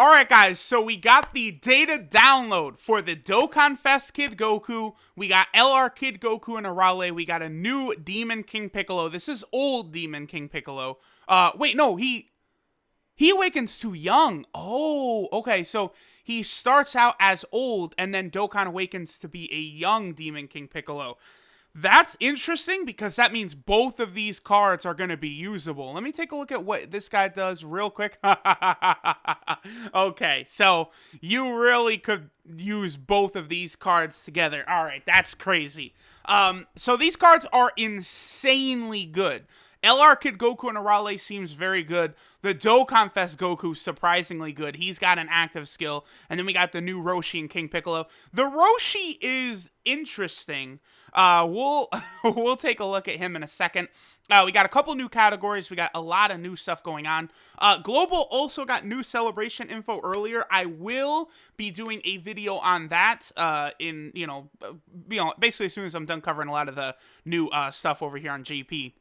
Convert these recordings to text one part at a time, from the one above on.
Alright guys, so we got the data download for the DOKKANFEST Kid Goku, we got LR Kid Goku and Arale, we got a new Demon King Piccolo. This is old Demon King Piccolo. Wait, no, he awakens too young. Oh, okay, so he starts out as old, and then Dokkan awakens to be a young Demon King Piccolo. That's interesting because that means both of these cards are going to be usable. Let me take a look at what this guy does real quick. Okay, so you really could use both of these cards together. All right, that's crazy. So these cards are insanely good. LR Kid Goku and Arale seems very good. The DOKKANFEST Goku, surprisingly good. He's got an active skill. And then we got the new Roshi and King Piccolo. The Roshi is interesting. We'll take a look at him in a second. We got a couple new categories. We got a lot of new stuff going on. Global also got new celebration info earlier. I will be doing a video on that in, basically as soon as I'm done covering a lot of the new stuff over here on JP.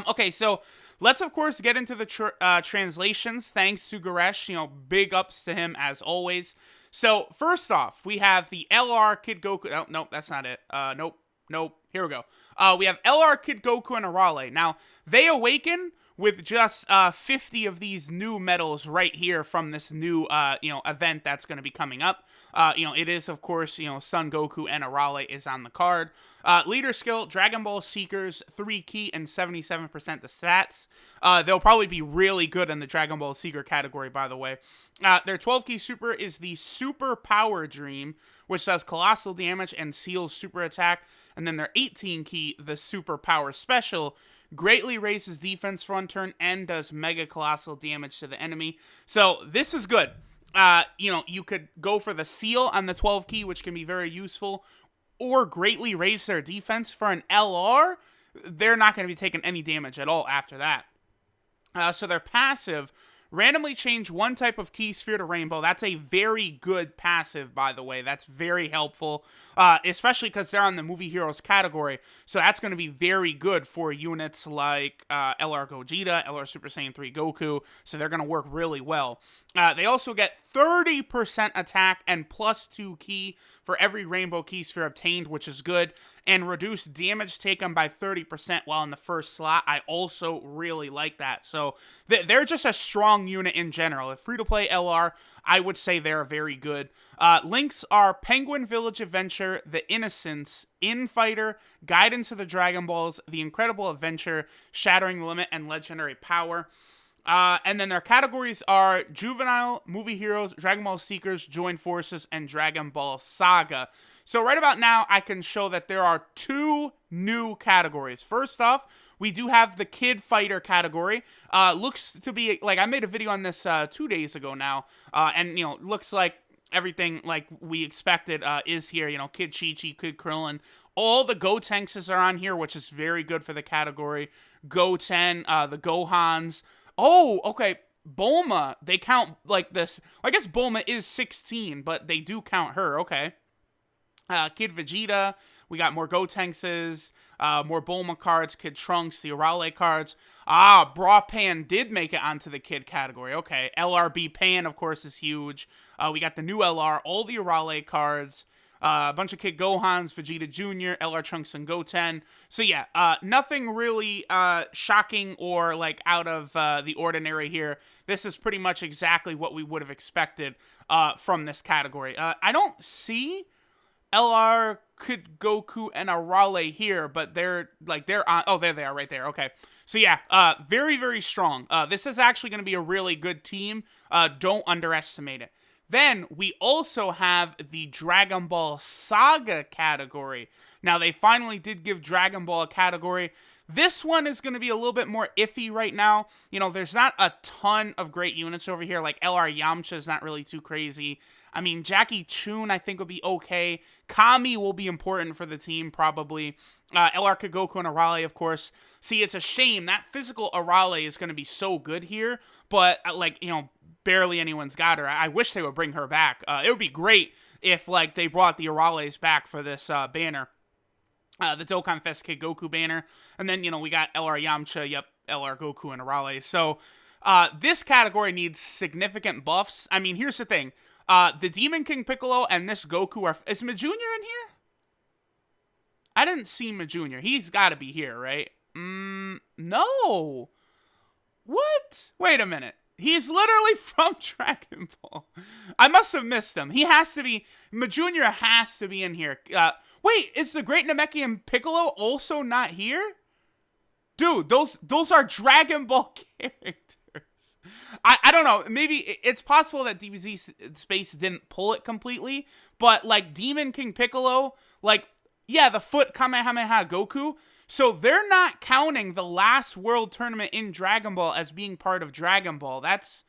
Okay, so let's, of course, get into the translations. Thanks to Goresh. Big ups to him, as always. So, first off, we have the LR Kid Goku. Oh, nope, that's not it. Nope. Here we go. We have LR Kid Goku and Arale. Now, they awaken with just 50 of these new medals right here from this new, event that's going to be coming up. It is, of course, Son Goku and Arale is on the card. Leader skill, Dragon Ball Seekers, 3 key and 77% the stats. They'll probably be really good in the Dragon Ball Seeker category, by the way. Their 12 key super is the Super Power Dream, which does colossal damage and seals super attack. And then their 18 key, the Super Power Special, greatly raises defense for 1 turn and does mega colossal damage to the enemy. So this is good. You could go for the seal on the 12 key, which can be very useful, or greatly raise their defense for an LR. They're not going to be taking any damage at all after that. So their passive, randomly change 1 type of key sphere to rainbow. That's a very good passive, by the way. That's very helpful, especially because they're on the movie heroes category. So that's going to be very good for units like LR Gogeta, LR Super Saiyan 3 Goku. So they're going to work really well. They also get 30% attack and +2 key for every rainbow key sphere obtained, which is good, and reduce damage taken by 30% while in the first slot. I also really like that. So they're just a strong unit in general. If free-to-play LR, I would say they're very good. Links are Penguin Village Adventure, The Innocents, Infighter, Guidance of the Dragon Balls, The Incredible Adventure, Shattering the Limit, and Legendary Power. And then their categories are Juvenile, Movie Heroes, Dragon Ball Seekers, Join Forces, and Dragon Ball Saga. So right about now, I can show that there are 2 new categories. First off, we do have the Kid Fighter category. Looks to be, like, I made a video on this 2 days ago now. And, looks like everything like we expected is here. Kid Chi-Chi, Kid Krillin. All the Gotenks are on here, which is very good for the category. Goten, the Gohans. Oh, okay, Bulma, they count like this. I guess Bulma is 16, but they do count her, okay. Kid Vegeta, we got more Gotenkses, more Bulma cards, Kid Trunks, the Arale cards. Bra Pan did make it onto the Kid category, okay. LRB Pan, of course, is huge. We got the new LR, all the Arale cards. A bunch of Kid Gohans, Vegeta Jr., LR Trunks, and Goten. So yeah, nothing really shocking or like out of the ordinary here. This is pretty much exactly what we would have expected from this category. I don't see LR, Kid Goku, and Arale here, but they're on. Oh, there they are, right there. Okay. So yeah, very, very strong. This is actually going to be a really good team. Don't underestimate it. Then we also have the Dragon Ball Saga category. Now, they finally did give Dragon Ball a category. This one is going to be a little bit more iffy right now. There's not a ton of great units over here. Like LR Yamcha is not really too crazy. I mean, Jackie Chun, I think, would be okay. Kami will be important for the team, probably. LR Kid Goku and Arale, of course. See, it's a shame. That physical Arale is going to be so good here. But, barely anyone's got her. I wish they would bring her back. It would be great if, they brought the Arales back for this banner. The DOKKANFEST Kid Goku banner. And then, we got LR Yamcha, LR Goku, and Arale. So, This category needs significant buffs. I mean, here's the thing. The Demon King Piccolo and this Goku are... Is Majunior in here? I didn't see Majunior. He's got to be here, right? No. What? Wait a minute. He's literally from Dragon Ball. I must have missed him. He has to be... Majunior has to be in here. Wait, is the Great Namekian Piccolo also not here? Dude, those are Dragon Ball characters. I don't know. Maybe it's possible that DBZ Space didn't pull it completely, but like Demon King Piccolo, like, yeah, the foot Kamehameha Goku. So they're not counting the last world tournament in Dragon Ball as being part of Dragon Ball. That's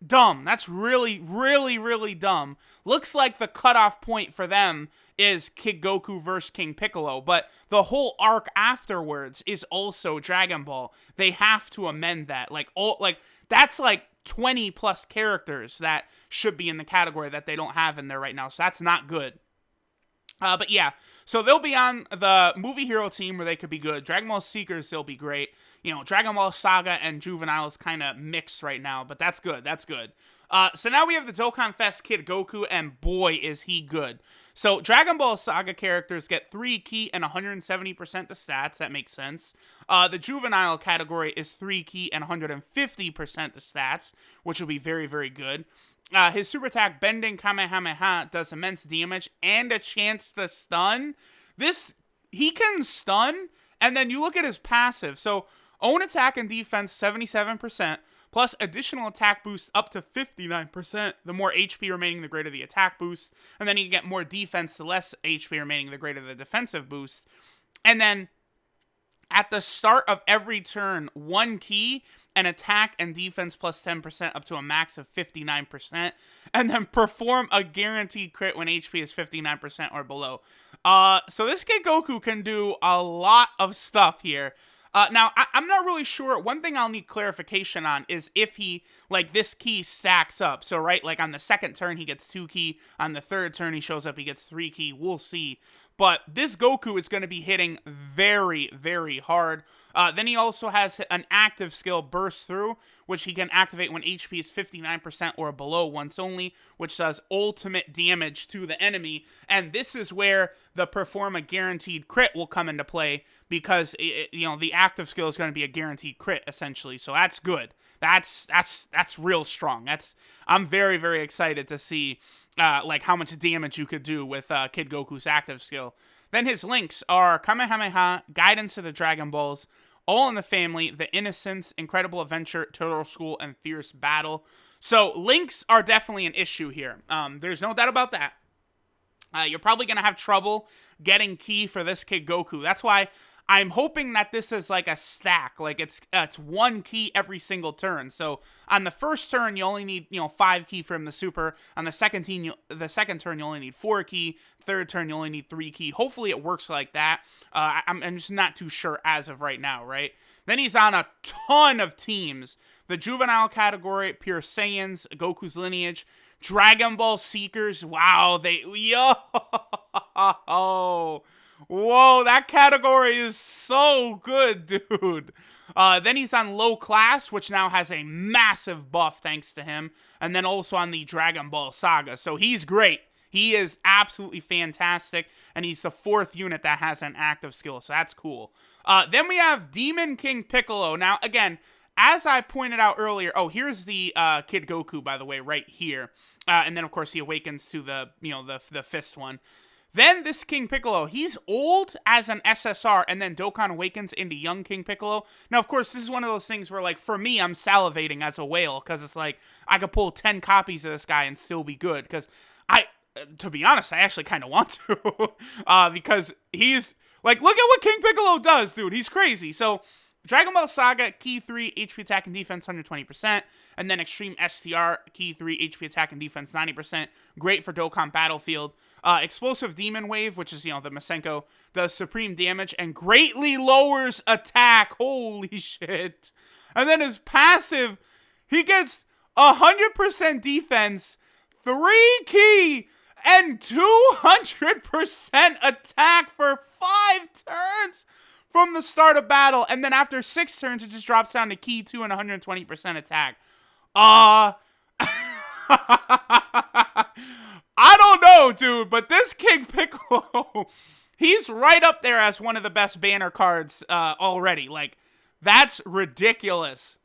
dumb. That's really, really, really dumb. Looks like the cutoff point for them is Kid Goku versus King Piccolo, but the whole arc afterwards is also Dragon Ball. They have to amend that. That's like 20 plus characters that should be in the category that they don't have in there right now. So that's not good. But yeah, so they'll be on the movie hero team where they could be good. Dragon Ball Seekers, they'll be great. You know, Dragon Ball Saga and Juvenile is kind of mixed right now, but that's good. That's good. So now we have the DOKKANFEST Kid Goku, and boy, is he good. So Dragon Ball Saga characters get 3 key and 170% the stats. That makes sense. The Juvenile category is 3 key and 150% the stats, which will be very, very good. His super attack, Bending Kamehameha, does immense damage and a chance to stun. He can stun, and then you look at his passive. So, own attack and defense, 77%, plus additional attack boost up to 59%. The more HP remaining, the greater the attack boost. And then you get more defense, the less HP remaining, the greater the defensive boost. And then, at the start of every turn, 1 key... and attack and defense plus 10% up to a max of 59%, and then perform a guaranteed crit when HP is 59% or below. So this Kid Goku can do a lot of stuff here. Now, I'm not really sure. One thing I'll need clarification on is if he, like, this key stacks up. So, right, like, on the second turn, he gets 2 key. On the third turn, he shows up, he gets 3 key. We'll see. But this Goku is going to be hitting very, very hard. Then he also has an active skill, Burst Through, which he can activate when HP is 59% or below once only, which does ultimate damage to the enemy. And this is where the Perform a Guaranteed Crit will come into play, because the active skill is going to be a guaranteed crit, essentially. So that's good. That's real strong. I'm very, very excited to see like how much damage you could do with Kid Goku's active skill. Then his links are Kamehameha, Guidance of the Dragon Balls, All in the Family, The Innocence, Incredible Adventure, Turtle School, and Fierce Battle. So links are definitely an issue here. There's no doubt about that. You're probably going to have trouble getting key for this Kid Goku. That's why I'm hoping that this is like a stack. Like it's 1 key every single turn. So on the first turn, you only need 5 key from the super. On the second turn, you only need 4 key. Third turn, you only need 3 key. Hopefully, it works like that. I'm just not too sure as of right now, right? Then he's on a ton of teams. The Juvenile category, Pure Saiyans, Goku's Lineage, Dragon Ball Seekers. Wow, whoa, that category is so good, dude. Then he's on Low Class, which now has a massive buff thanks to him. And then also on the Dragon Ball Saga. So he's great. He is absolutely fantastic. And he's the 4th unit that has an active skill. So that's cool. Then we have Demon King Piccolo. Now, again, as I pointed out earlier, here's the Kid Goku, by the way, right here. And then, of course, he awakens to the fist one. Then this King Piccolo, he's old as an SSR, and then Dokkan awakens into young King Piccolo. Now, of course, this is one of those things where, like, for me, I'm salivating as a whale, because it's like, I could pull 10 copies of this guy and still be good, because to be honest, I actually kind of want to, because he's, like, look at what King Piccolo does, dude. He's crazy. So, Dragon Ball Saga, Key 3, HP attack and defense 120%, and then Extreme STR, Key 3, HP attack and defense 90%. Great for Dokkan Battlefield. Explosive Demon Wave, which is, the Masenko, does supreme damage and greatly lowers attack. Holy shit. And then his passive, he gets 100% defense, 3 key, and 200% attack for 5 turns. from the start of battle, and then after 6 turns, it just drops down to Key 2 and 120% attack. I don't know, dude, but this King Piccolo, he's right up there as one of the best banner cards already. Like, that's ridiculous.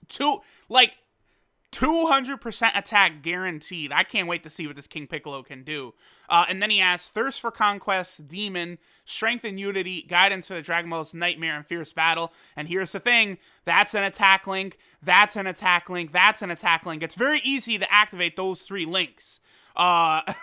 200% attack guaranteed. I can't wait to see what this King Piccolo can do. And then he has Thirst for Conquest, Demon, Strength and Unity, Guidance for the Dragon Ball's Nightmare and Fierce Battle. And here's the thing, that's an attack link, that's an attack link, that's an attack link. It's very easy to activate those 3 links. And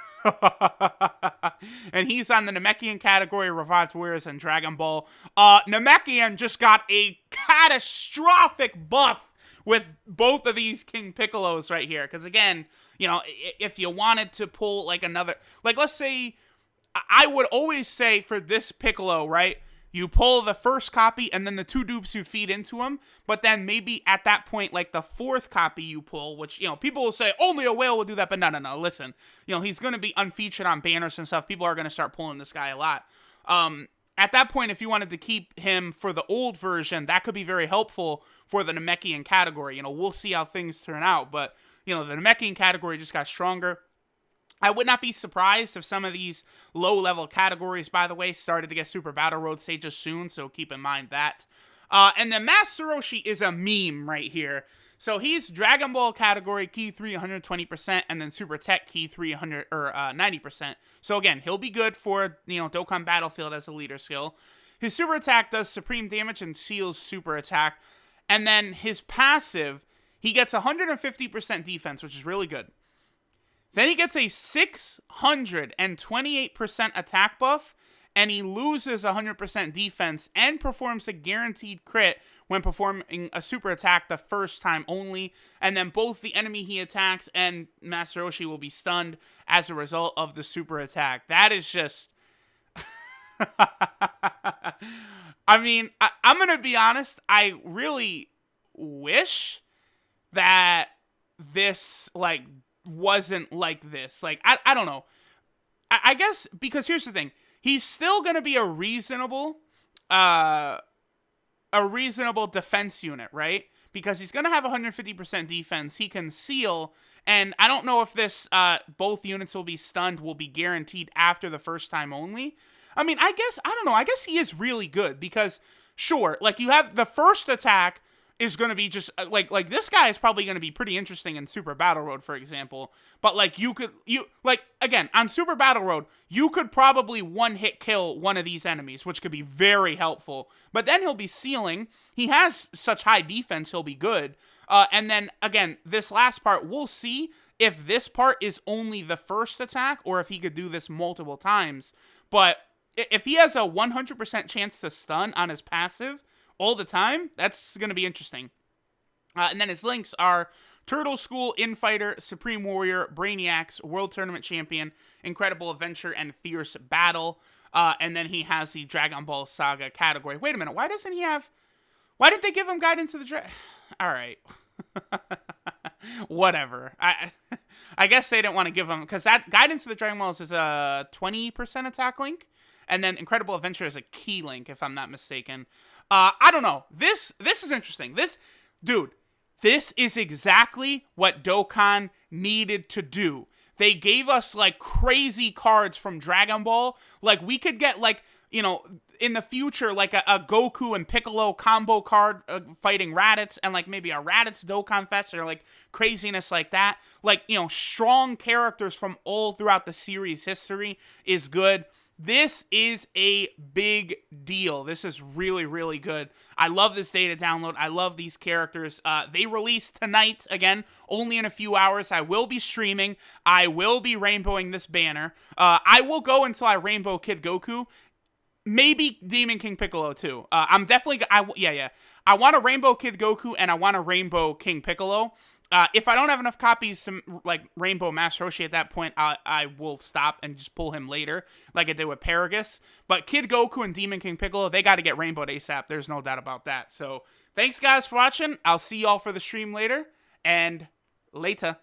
he's on the Namekian category, Revived Warriors, and Dragon Ball. Namekian just got a catastrophic buff with both of these King Piccolos right here. Because again, you know, if you wanted to pull like another, like let's say, I would always say for this Piccolo, right, you pull the first copy and then the 2 dupes you feed into him, but then maybe at that point, like the 4th copy you pull, which, you know, people will say only a whale will do that, but no, listen, you know, he's going to be unfeatured on banners and stuff. People are going to start pulling this guy a lot. At that point, if you wanted to keep him for the old version, that could be very helpful for the Namekian category. You know, we'll see how things turn out, but, you know, the Namekian category just got stronger. I would not be surprised if some of these low-level categories, by the way, started to get Super Battle Road stages soon, so keep in mind that. And then Master Roshi is a meme right here. So he's Dragon Ball category, Key 3, 120%, and then Super Tech, Key 3, 90%. So again, he'll be good for, you know, Dokkan Battlefield as a leader skill. His super attack does supreme damage and seals super attack. And then his passive, he gets 150% defense, which is really good. Then he gets a 628% attack buff, and he loses 100% defense and performs a guaranteed crit when performing a super attack the first time only. And then both the enemy he attacks and Master Roshi will be stunned as a result of the super attack. That is just... I mean, I'm going to be honest. I really wish that this, like, wasn't like this. Like, I don't know. I guess, because here's the thing. He's still going to be a reasonable defense unit, right? Because he's going to have 150% defense. He can seal, and I don't know if this, both units will be stunned, will be guaranteed after the first time only. I mean, I don't know. I guess he is really good because, sure, like, you have the first attack is going to be just, like this guy is probably going to be pretty interesting in Super Battle Road, for example. But, like, again, on Super Battle Road, you could probably one-hit kill one of these enemies, which could be very helpful. But then he'll be sealing. He has such high defense, he'll be good. And then, again, this last part, we'll see if this part is only the first attack or if he could do this multiple times. But if he has a 100% chance to stun on his passive all the time, that's going to be interesting. And then his links are Turtle School, Infighter, Supreme Warrior, Brainiacs, World Tournament Champion, Incredible Adventure, and Fierce Battle. And then he has the Dragon Ball Saga category. Wait a minute, why did they give him Guidance to the Dragon? All right. Whatever. I guess they didn't want to give him, because that Guidance to the Dragon Balls is a 20% attack link, and then Incredible Adventure is a key link, if I'm not mistaken. I don't know. This is interesting. This is exactly what Dokkan needed to do. They gave us, like, crazy cards from Dragon Ball. Like, we could get, like, you know, in the future, like, a Goku and Piccolo combo card fighting Raditz, and, like, maybe a Raditz DOKKANFEST, or, like, craziness like that. Like, you know, strong characters from all throughout the series history is good. This is a big deal. This is really, really good. I love this data download. I love these characters. They release tonight, again, only in a few hours. I will be streaming. I will be rainbowing this banner. I will go until I rainbow Kid Goku. Maybe Demon King Piccolo, too. I'm definitely... I want to rainbow Kid Goku, and I want to rainbow King Piccolo. If I don't have enough copies to, like, rainbow Master Roshi at that point, I will stop and just pull him later, like I did with Paragus. But Kid Goku and Demon King Piccolo, they got to get rainbowed ASAP. There's no doubt about that. So, thanks, guys, for watching. I'll see y'all for the stream later, and later.